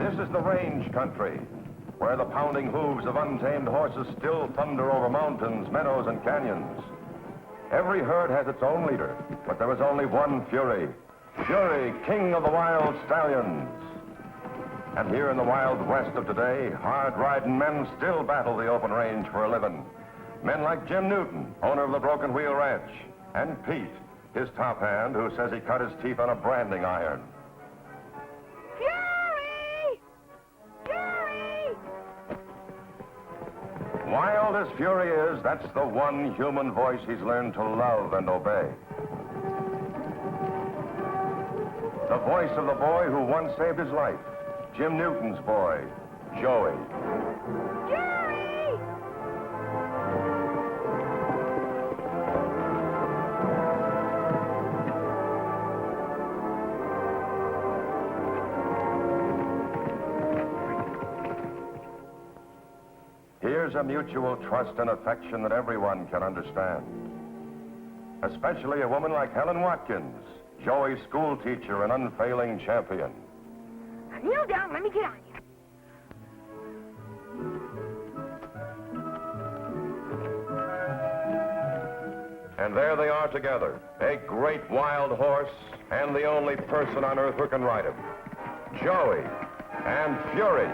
This is the range country, where the pounding hooves of untamed horses still thunder over mountains, meadows, and canyons. Every herd has its own leader, but there is only one Fury. Fury, king of the wild stallions. And here in the wild west of today, hard-riding men still battle the open range for a living. Men like Jim Newton, owner of the Broken Wheel Ranch, and Pete, his top hand, who says he cut his teeth on a branding iron. Fury! Fury! Wild as Fury is, that's the one human voice he's learned to love and obey. The voice of the boy who once saved his life, Jim Newton's boy, Joey. Fury! Here's a mutual trust and affection that everyone can understand. Especially a woman like Helen Watkins, Joey's school teacher and unfailing champion. Now kneel down and let me get on you. And there they are together, a great wild horse and the only person on earth who can ride him. Joey and Fury.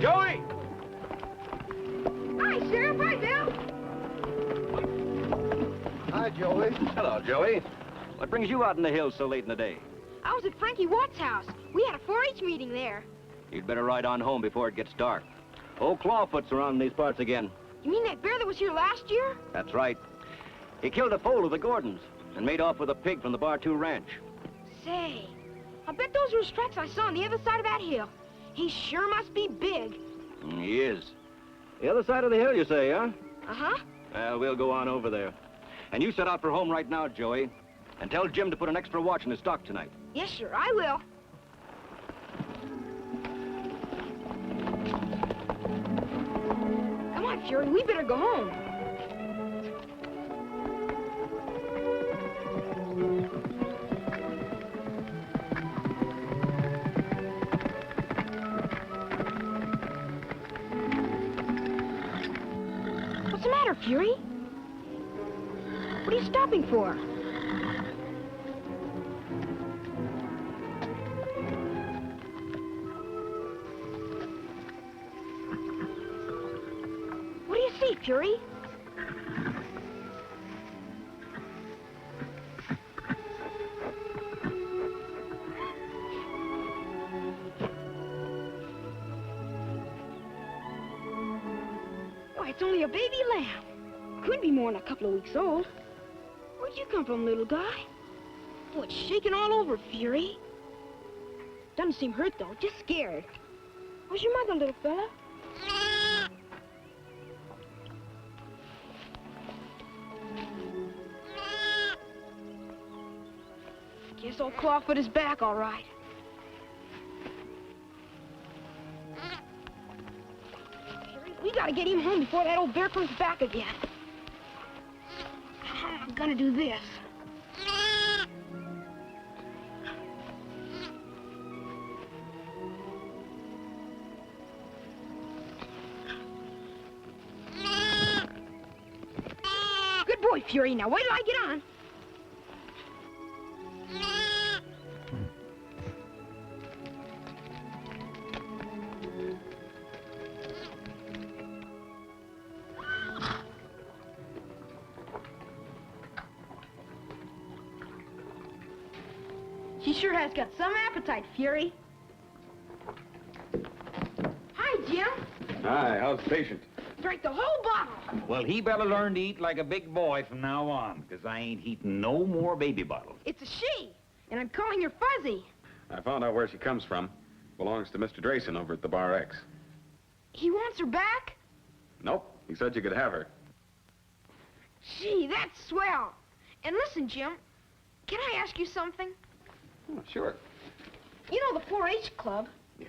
Joey! Hi, Sheriff. Hi, Bill. Hi, Joey. Hello, Joey. What brings you out in the hills so late in the day? I was at Frankie Watt's house. We had a 4-H meeting there. You'd better ride on home before it gets dark. Old Clawfoot's around in these parts again. You mean that bear that was here last year? That's right. He killed a foal of the Gordons and made off with a pig from the Bar 2 ranch. Say, I bet those were his tracks I saw on the other side of that hill. He sure must be big. He is. The other side of the hill, you say, huh? Uh-huh. Well, we'll go on over there. And you set out for home right now, Joey. And tell Jim to put an extra watch in his stock tonight. Yes, sir, I will. Come on, Fury, we better go home. What's the matter, Fury? What are you stopping for? What do you see, Fury? Why, it's only a baby lamb. Could be more than a couple of weeks old. Where'd you come from, little guy? Oh, it's shaking all over, Fury. Doesn't seem hurt, though, just scared. Where's your mother, little fella? Guess old Clawfoot is back, all right. Fury, we gotta get him home before that old bear comes back again. I'm gonna do this. Good boy, Fury. Now wait till I get on. She sure has got some appetite, Fury. Hi, Jim. Hi, how's the patient? Drank the whole bottle. Well, he better learn to eat like a big boy from now on, because I ain't eating no more baby bottles. It's a she, and I'm calling her Fuzzy. I found out where she comes from. Belongs to Mr. Drayson over at the Bar X. He wants her back? Nope, he said you could have her. Gee, that's swell. And listen, Jim, can I ask you something? Oh, sure. You know the 4-H club? Yeah?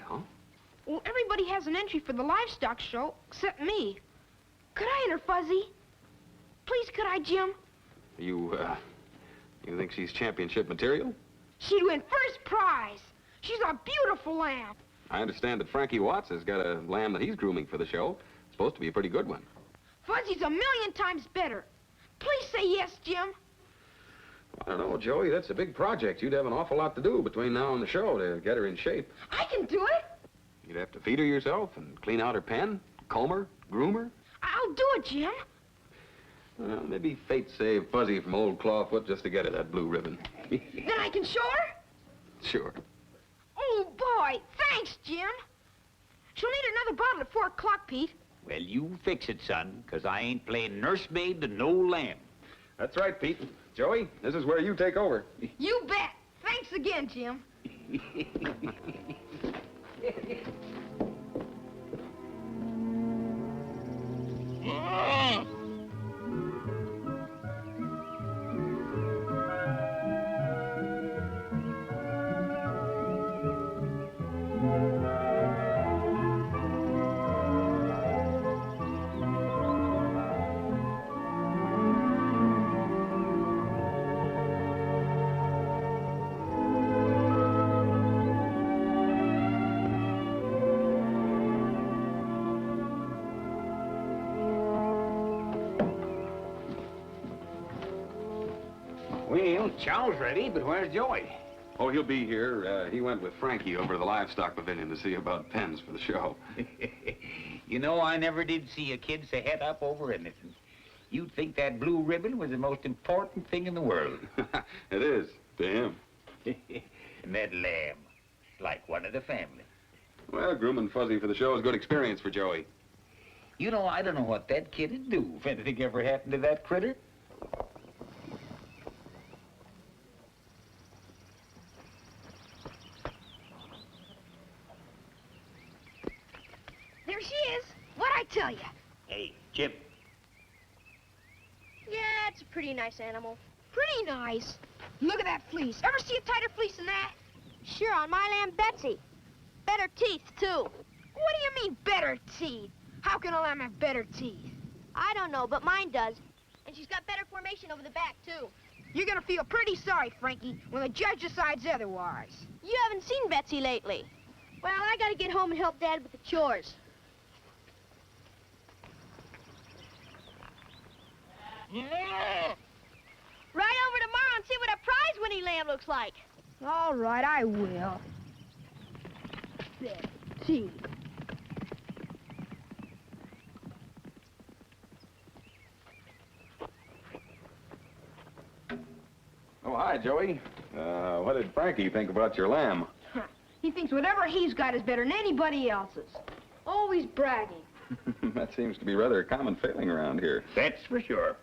Well, everybody has an entry for the livestock show, except me. Could I enter Fuzzy? Please, could I, Jim? You think she's championship material? She'd win first prize. She's a beautiful lamb. I understand that Frankie Watts has got a lamb that he's grooming for the show. It's supposed to be a pretty good one. Fuzzy's a million times better. Please say yes, Jim. I don't know, Joey. That's a big project. You'd have an awful lot to do between now and the show to get her in shape. I can do it. You'd have to feed her yourself and clean out her pen, comb her, groom her. I'll do it, Jim. Well, maybe fate saved Fuzzy from old Clawfoot just to get her that blue ribbon. Then I can show her? Sure. Oh, boy. Thanks, Jim. She'll need another bottle at 4 o'clock, Pete. Well, you fix it, son, 'cause I ain't playing nursemaid to no lamb. That's right, Pete. Joey, this is where you take over. You bet. Thanks again, Jim. Well, chow's ready, but where's Joey? Oh, he'll be here. He went with Frankie over to the livestock pavilion to see about pens for the show. You know, I never did see a kid so head up over anything. You'd think that blue ribbon was the most important thing in the world. It is, to him. And that lamb, like one of the family. Well, grooming Fuzzy for the show is a good experience for Joey. You know, I don't know what that kid'd do if anything ever happened to that critter. There she is. What'd I tell you? Hey, Jim. Yeah, it's a pretty nice animal. Pretty nice. Look at that fleece. Ever see a tighter fleece than that? Sure, on my lamb, Betsy. Better teeth, too. What do you mean, better teeth? How can a lamb have better teeth? I don't know, but mine does. And she's got better formation over the back, too. You're gonna feel pretty sorry, Frankie, when the judge decides otherwise. You haven't seen Betsy lately. Well, I gotta get home and help Dad with the chores. Ride over tomorrow and see what a prize-winning lamb looks like. All right, I will. Betty. Oh, hi, Joey. What did Frankie think about your lamb? He thinks whatever he's got is better than anybody else's. Always bragging. That seems to be rather a common failing around here. That's for sure.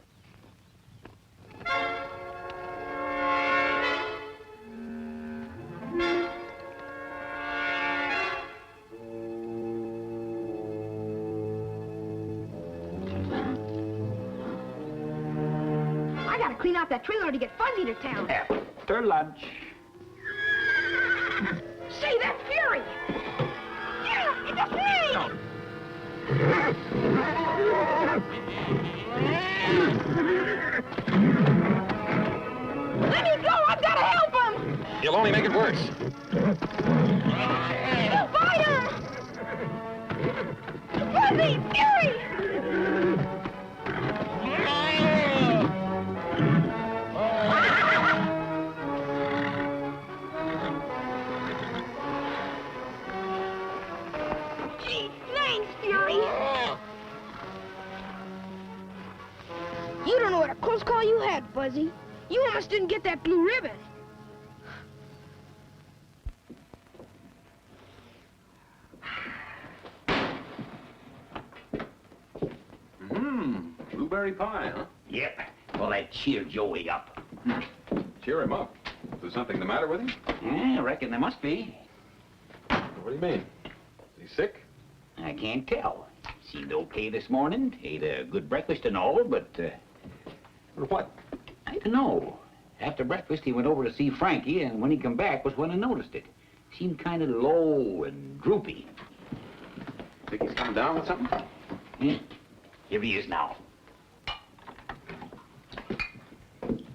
I gotta clean out that trailer to get Fuzzy to town. After lunch. Say, that fury! Yeah, it's a flame! Let me go! I've gotta help him! You'll only make it worse. Fire! Fuzzy! Fury! Gee, thanks, Fury! You don't know what a close call you had, Fuzzy. You almost didn't get that blue ribbon. Blueberry pie, huh? Yep. Well, that cheered Joey up. Cheer him up. Is there something the matter with him? Yeah, I reckon there must be. What do you mean? Is he sick? I can't tell. Seemed okay this morning. Ate a good breakfast and all, but, Or what? I don't know. After breakfast, he went over to see Frankie, and when he come back was when I noticed it. Seemed kind of low and droopy. Think he's coming down with something? Hmm? Here he is now.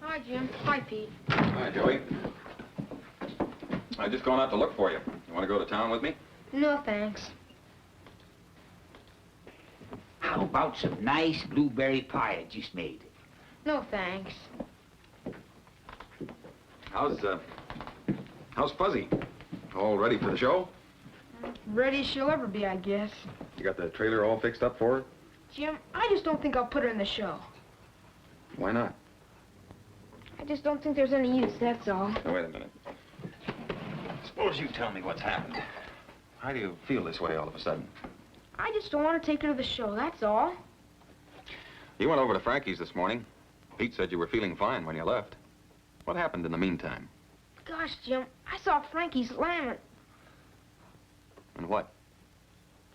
Hi, Jim. Hi, Pete. Hi, Joey. I just going out to look for you. You want to go to town with me? No, thanks. How about some nice blueberry pie I just made? No, thanks. How's Fuzzy? All ready for the show? Ready as she'll ever be, I guess. You got the trailer all fixed up for her? Jim, I just don't think I'll put her in the show. Why not? I just don't think there's any use, that's all. Now, wait a minute. Suppose you tell me what's happened. How do you feel this way all of a sudden? I just don't want to take her to the show, that's all. You went over to Frankie's this morning. Pete said you were feeling fine when you left. What happened in the meantime? Gosh, Jim, I saw Frankie's lamb. And what?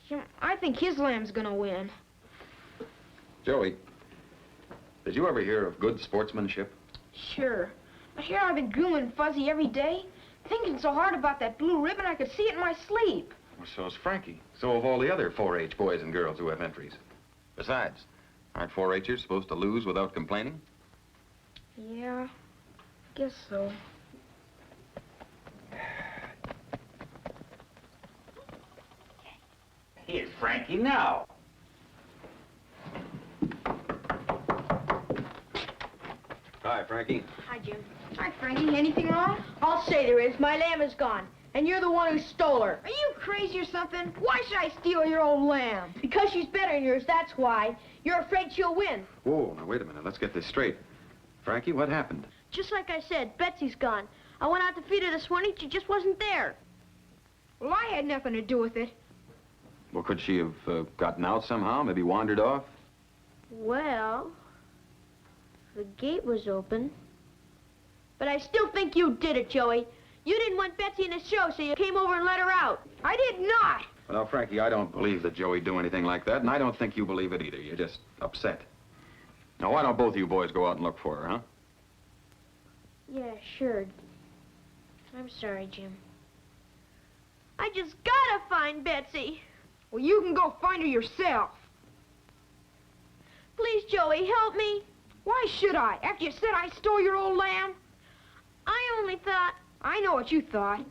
Jim, I think his lamb's gonna win. Joey, did you ever hear of good sportsmanship? Sure. But here I've been grooming Fuzzy every day, thinking so hard about that blue ribbon I could see it in my sleep. Well, so's Frankie. So have all the other 4-H boys and girls who have entries. Besides, aren't 4-H'ers supposed to lose without complaining? Yeah, guess so. Here's Frankie now. Hi, Frankie. Hi, Jim. Hi, Frankie. Anything wrong? I'll say there is. My lamb is gone. And you're the one who stole her. Are you crazy or something? Why should I steal your old lamb? Because she's better than yours, that's why. You're afraid she'll win. Whoa, now wait a minute. Let's get this straight. Frankie, what happened? Just like I said, Betsy's gone. I went out to feed her this morning. She just wasn't there. Well, I had nothing to do with it. Well, could she have gotten out somehow? Maybe wandered off? Well, the gate was open. But I still think you did it, Joey. You didn't want Betsy in the show, so you came over and let her out. I did not. Well, now, Frankie, I don't believe that Joey do anything like that, and I don't think you believe it either. You're just upset. Now, why don't both of you boys go out and look for her, huh? Yeah, sure. I'm sorry, Jim. I just gotta find Betsy. Well, you can go find her yourself. Please, Joey, help me. Why should I? After you said I stole your old lamb? I only thought... I know what you thought.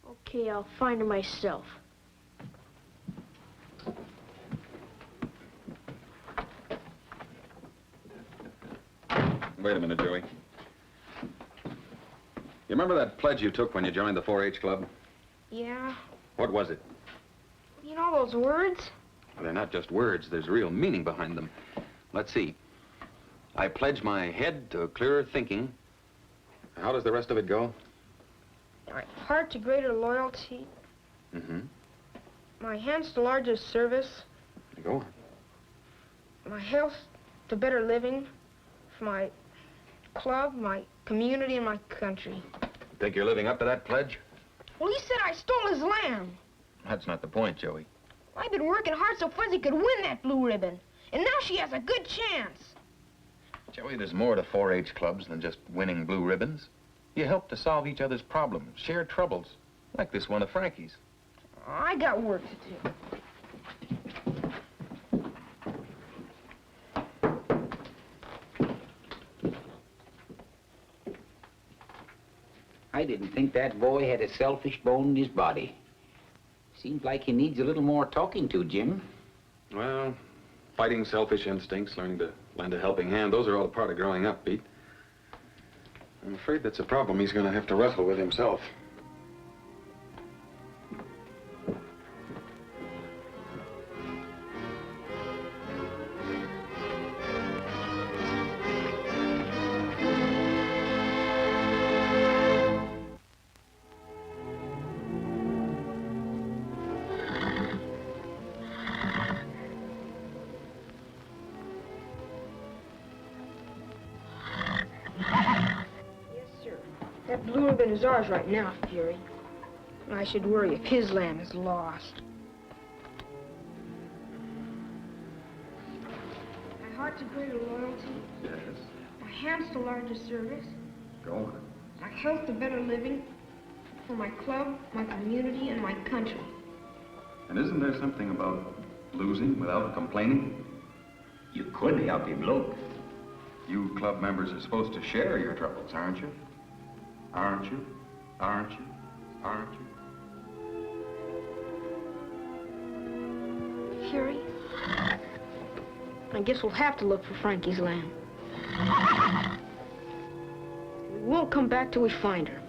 Okay, I'll find her myself. Wait a minute, Joey. You remember that pledge you took when you joined the 4-H club? Yeah. What was it? You know those words? Well, they're not just words. There's real meaning behind them. Let's see. I pledge my head to clearer thinking. How does the rest of it go? My heart to greater loyalty. Mm-hmm. My hands to larger service. Go on. My health to better living. For my club, my community, and my country. Think you're living up to that pledge? Well, he said I stole his lamb. That's not the point, Joey. I've been working hard so Fuzzy could win that blue ribbon. And now she has a good chance. Joey, there's more to 4-H clubs than just winning blue ribbons. You help to solve each other's problems, share troubles, like this one of Frankie's. I got work to do. I didn't think that boy had a selfish bone in his body. Seems like he needs a little more talking to, Jim. Well, fighting selfish instincts, learning to lend a helping hand, those are all a part of growing up, Pete. I'm afraid that's a problem he's going to have to wrestle with himself. That blue ribbon is ours right now, Fury. I should worry if his lamb is lost. My heart to greater loyalty. Yes. My hands to larger service. Go on. My health to better living, for my club, my community, and my country. And isn't there something about losing without complaining? You could help him look. You club members are supposed to share your troubles, aren't you? Aren't you? Aren't you? Aren't you? Fury, I guess we'll have to look for Frankie's lamb. We won't come back till we find her.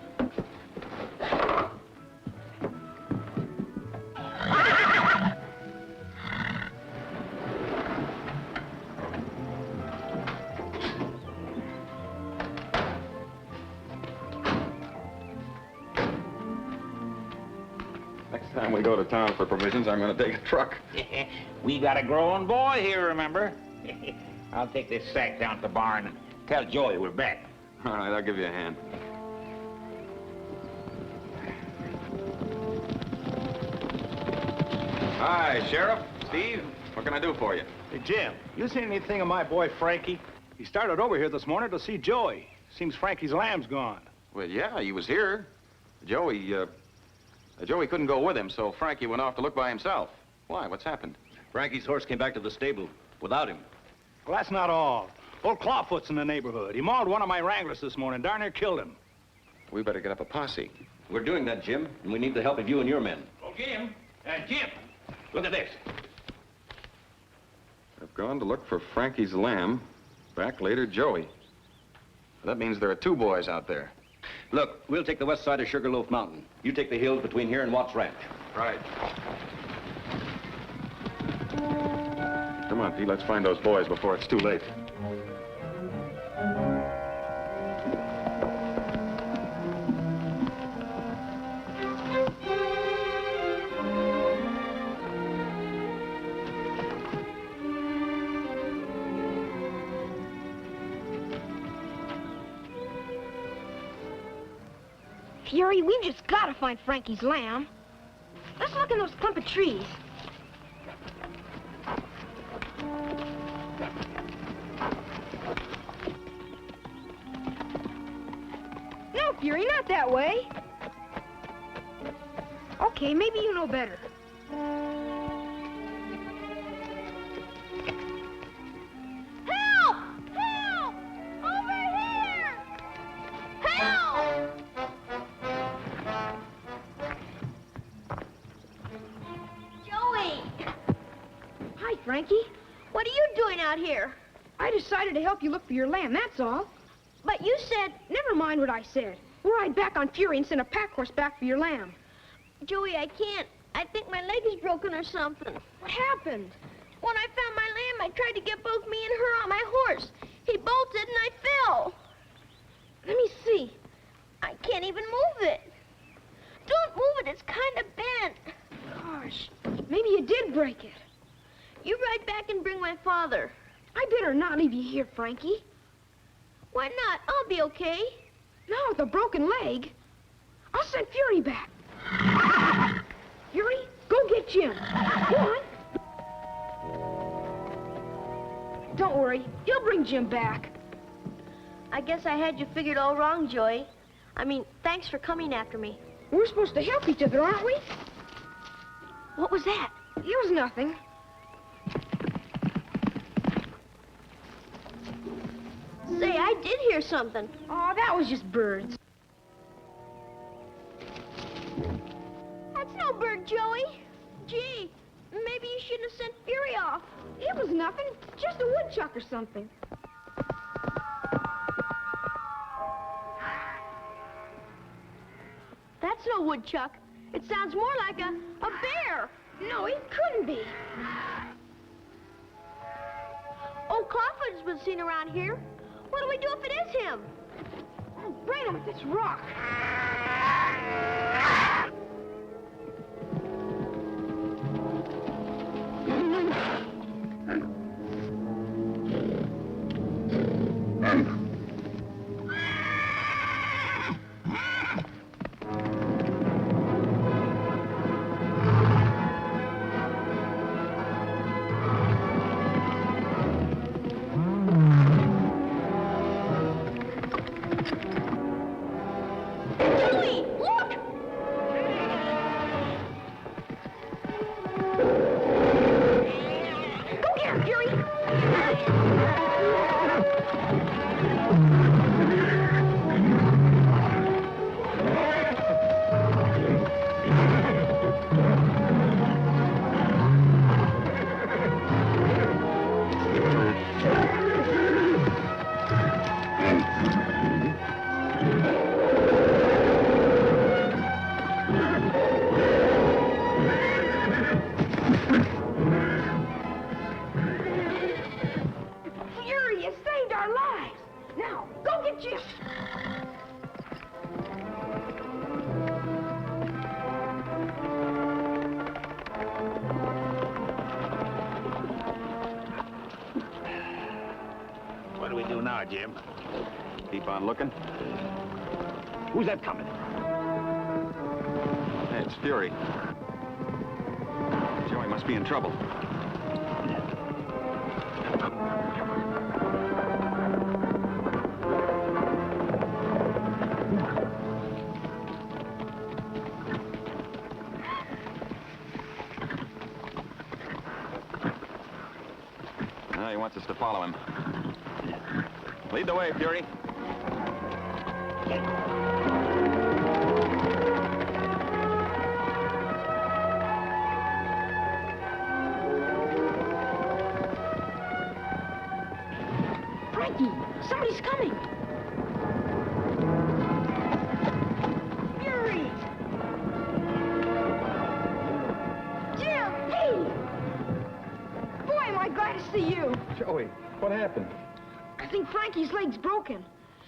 Next time we go to town for provisions, I'm going to take a truck. We got a growing boy here, remember? I'll take this sack down to the barn and tell Joey we're back. All right, I'll give you a hand. Hi, Sheriff. Steve, what can I do for you? Hey, Jim, you seen anything of my boy Frankie? He started over here this morning to see Joey. Seems Frankie's lamb's gone. Well, yeah, he was here. Joey couldn't go with him, so Frankie went off to look by himself. Why? What's happened? Frankie's horse came back to the stable without him. Well, that's not all. Old Clawfoot's in the neighborhood. He mauled one of my wranglers this morning, darn near killed him. We better get up a posse. We're doing that, Jim, and we need the help of you and your men. Oh, Jim, look at this. I've gone to look for Frankie's lamb. Back later, Joey. That means there are two boys out there. Look, we'll take the west side of Sugarloaf Mountain. You take the hills between here and Watts Ranch. Right. Come on, Pete, let's find those boys before it's too late. Fury, we've just got to find Frankie's lamb. Let's look in those clump of trees. No, Fury, not that way. Okay, maybe you know better. Help! Help! Over here! Help! Joey! Hi, Frankie. What are you doing out here? I decided to help you look for your lamb, that's all. But you said... Never mind what I said. We'll ride back on Fury and send a pack horse back for your lamb. Joey, I can't. I think my leg is broken or something. What happened? When I found my lamb, I tried to get both me and her on my horse. He bolted and I fell. Let me see. I can't even move it. Don't move it. It's kind of bent. Gosh, maybe you did break it. You ride back and bring my father. I better not leave you here, Frankie. Why not? I'll be okay. Not with a broken leg. I'll send Fury back. Fury, go get Jim. Go on. Don't worry. He'll bring Jim back. I guess I had you figured all wrong, Joey. I mean, thanks for coming after me. We're supposed to help each other, aren't we? What was that? It was nothing. Say, I did hear something. Oh, that was just birds. That's no bird, Joey. Gee, maybe you shouldn't have sent Fury off. It was nothing. Just a woodchuck or something. That's no woodchuck. It sounds more like a bear. No, it couldn't be. Old Clawfoot's been seen around here. What do we do if it is him? Oh, brain him with this rock. Jim! What do we do now, Jim? Keep on looking. Who's that coming? Hey, it's Fury. Joey must be in trouble. Now he wants us to follow him. Lead the way, Fury. Frankie, somebody's coming. Fury! Jim, hey! Boy, am I glad to see you. Joey, what happened? I think Frankie's leg's broken.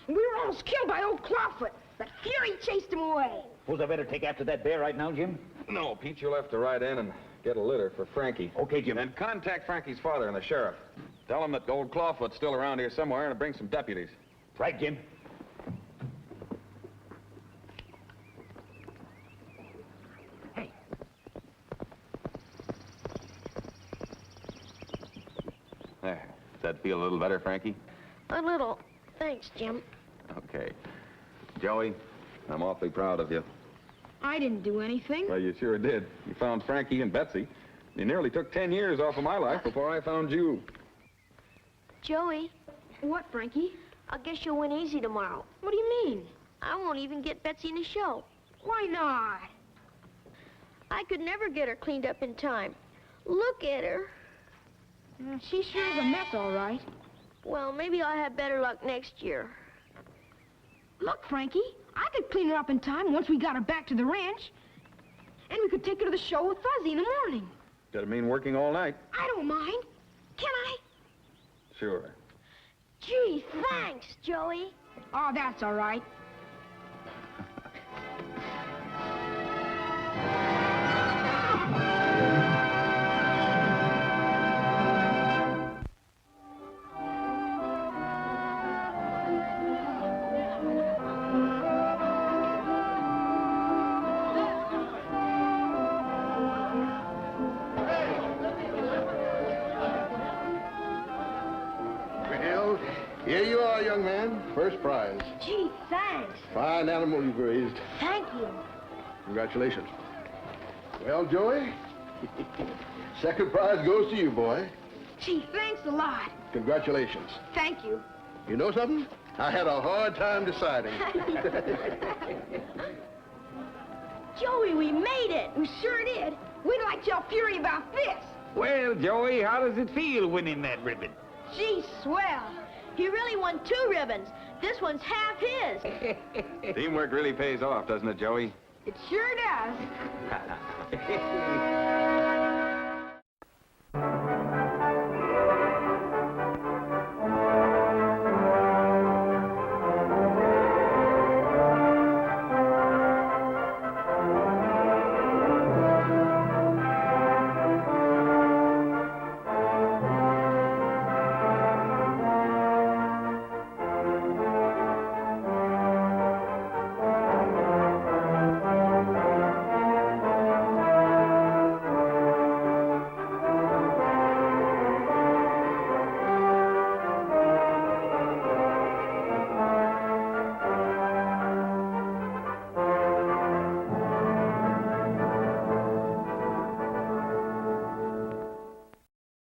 And we were almost killed by old Clawfoot, but Fury chased him away. Suppose I better take after that bear right now, Jim? No, Pete, you'll have to ride in and get a litter for Frankie. Okay, Jim. And contact Frankie's father and the sheriff. Tell him that old Clawfoot's still around here somewhere and to bring some deputies. Right, Jim. There. Does that feel a little better, Frankie? A little. Thanks, Jim. Okay. Joey, I'm awfully proud of you. I didn't do anything. Well, you sure did. You found Frankie and Betsy. You nearly took 10 years off of my life before I found you. Joey, What, Frankie? I guess you'll win easy tomorrow. What do you mean? I won't even get Betsy in the show. Why not? I could never get her cleaned up in time. Look at her. She sure is a mess, all right. Well, maybe I'll have better luck next year. Look, Frankie, I could clean her up in time once we got her back to the ranch. And we could take her to the show with Fuzzy in the morning. That'd mean working all night. I don't mind. Can I? Sure. Gee, thanks, Joey. Oh, that's all right. Well, here you are, young man. First prize. Gee, thanks. Fine animal you've raised. Thank you. Congratulations. Well, Joey, second prize goes to you, boy. Gee, thanks a lot. Congratulations. Thank you. You know something? I had a hard time deciding. Joey, we made it. We sure did. We'd like to tell Fury about this. Well, Joey, how does it feel winning that ribbon? Gee, swell. He really won 2 ribbons. This one's half his. Teamwork really pays off, doesn't it, Joey? It sure does.